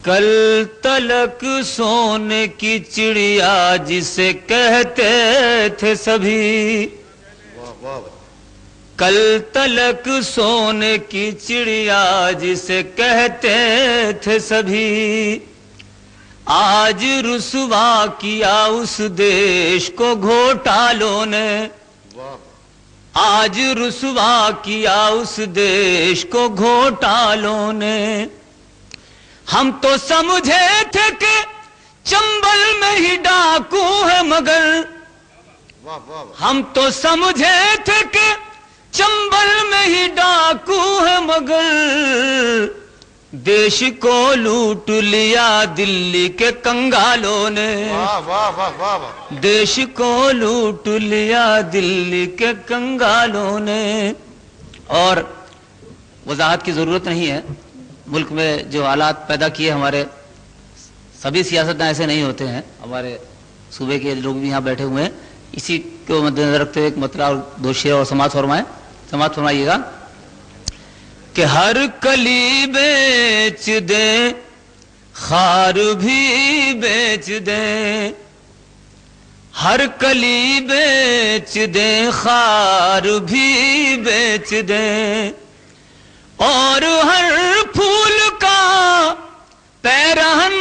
کل تلک سونے کی چڑیا جسے کہتے تھے سبھی، کل تلک سونے کی چڑیا جسے کہتے تھے سبھی، آج رسوا کیا اس دیش کو گھوٹالوں نے، آج رسوا کیا اس دیش کو گھوٹالوں نے۔ ہم تو سمجھے تھے کہ چنبل میں ہی ڈاکو ہے مگر، ہم تو سمجھے تھے کہ چنبل میں ہی ڈاکو ہے مگر، دیش کو لوٹ لیا دلی کے کنگالوں نے، دیش کو لوٹ لیا دلی کے کنگالوں نے۔ اور وضاحت کی ضرورت نہیں ہے، ملک میں جو حالات پیدا کیے ہمارے سبھی سیاستدان ایسے نہیں ہوتے ہیں، ہمارے صوبے کے لوگ بھی یہاں بیٹھے ہوئے ہیں، اسی کو مد نظر رکھتے ہوئے ایک مطلع اور دو شعر اور سماعت فرمائیے گا کہ ہر کلی بیچ دیں خار بھی بیچ دیں، ہر کلی بیچ دیں خار بھی بیچ دیں، اور ہر پھول کا پیرہن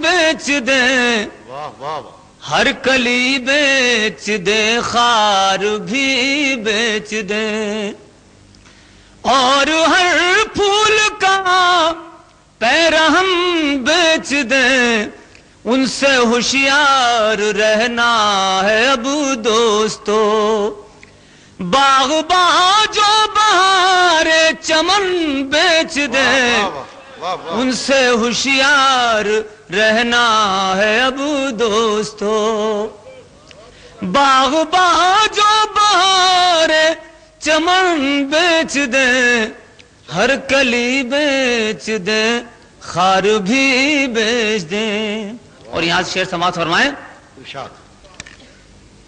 بیچ دیں، ہر کلی بیچ دیں خار بھی بیچ دیں، اور ہر پھول کا پیرہن بیچ دیں، ان سے ہوشیار رہنا ہے اب دوستو، باغباں جو بہار چمن بیچ دیں، ان سے ہوشیار رہنا ہے اب دوستو، باغباں جو بہار چمن بیچ دیں، ہر کلی بیچ دیں خار بھی بیچ دیں۔ اور یہاں سے شعر سماعت فرمائیں۔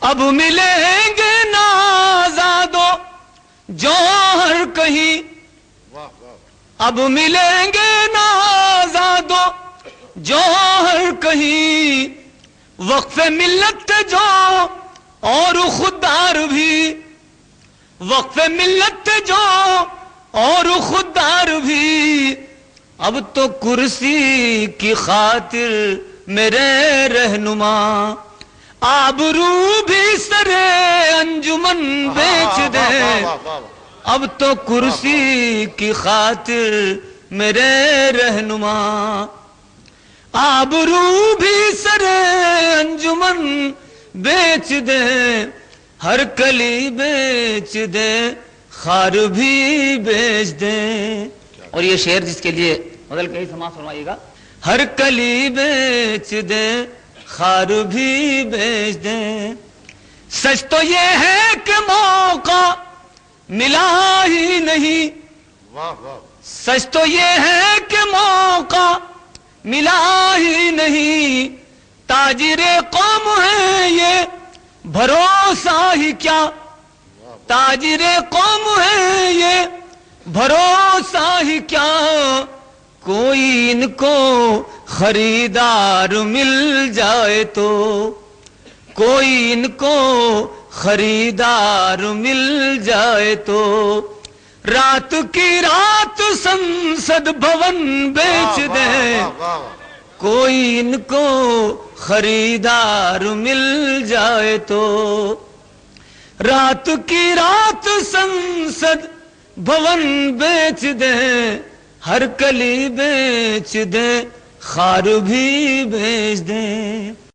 اب ملیں گے نازادو جوہر کہیں، اب ملیں گے نازادو جوہر کہیں، وقف ملت جو اور خوددار بھی، وقف ملت جو اور خوددار بھی، اب تو کرسی کی خاطر میرے رہنما، آبرو بھی سرے انجمن بیچ دیں، اب تو کرسی کی خاطر میرے رہنما، آبرو بھی سرے انجمن بیچ دیں، ہر کلی بیچ دیں خار بھی بیچ دیں۔ اور یہ شعر جس کے لیے بدل کے ہی سماعت فرمائیے گا، ہر کلی بیچ دیں خار بھی بیچ دیں، سچ تو یہ ہے کہ موقع ملا ہی نہیں، سچ تو یہ ہے کہ موقع ملا ہی نہیں، تاجر قوم ہے یہ بھروسہ ہی کیا، تاجر قوم ہے یہ بھروسہ ہی کیا، کوئی ان کو خریدار مل جائے تو، کوئی ان کو خریدار مل جائے تو، رات کی رات سنسد بھون بیچ دیں، کوئی ان کو خریدار مل جائے تو، رات کی رات سنسد بھون بیچ دیں، ہر کلی بیچ دیں خار بھی بیچ دیں۔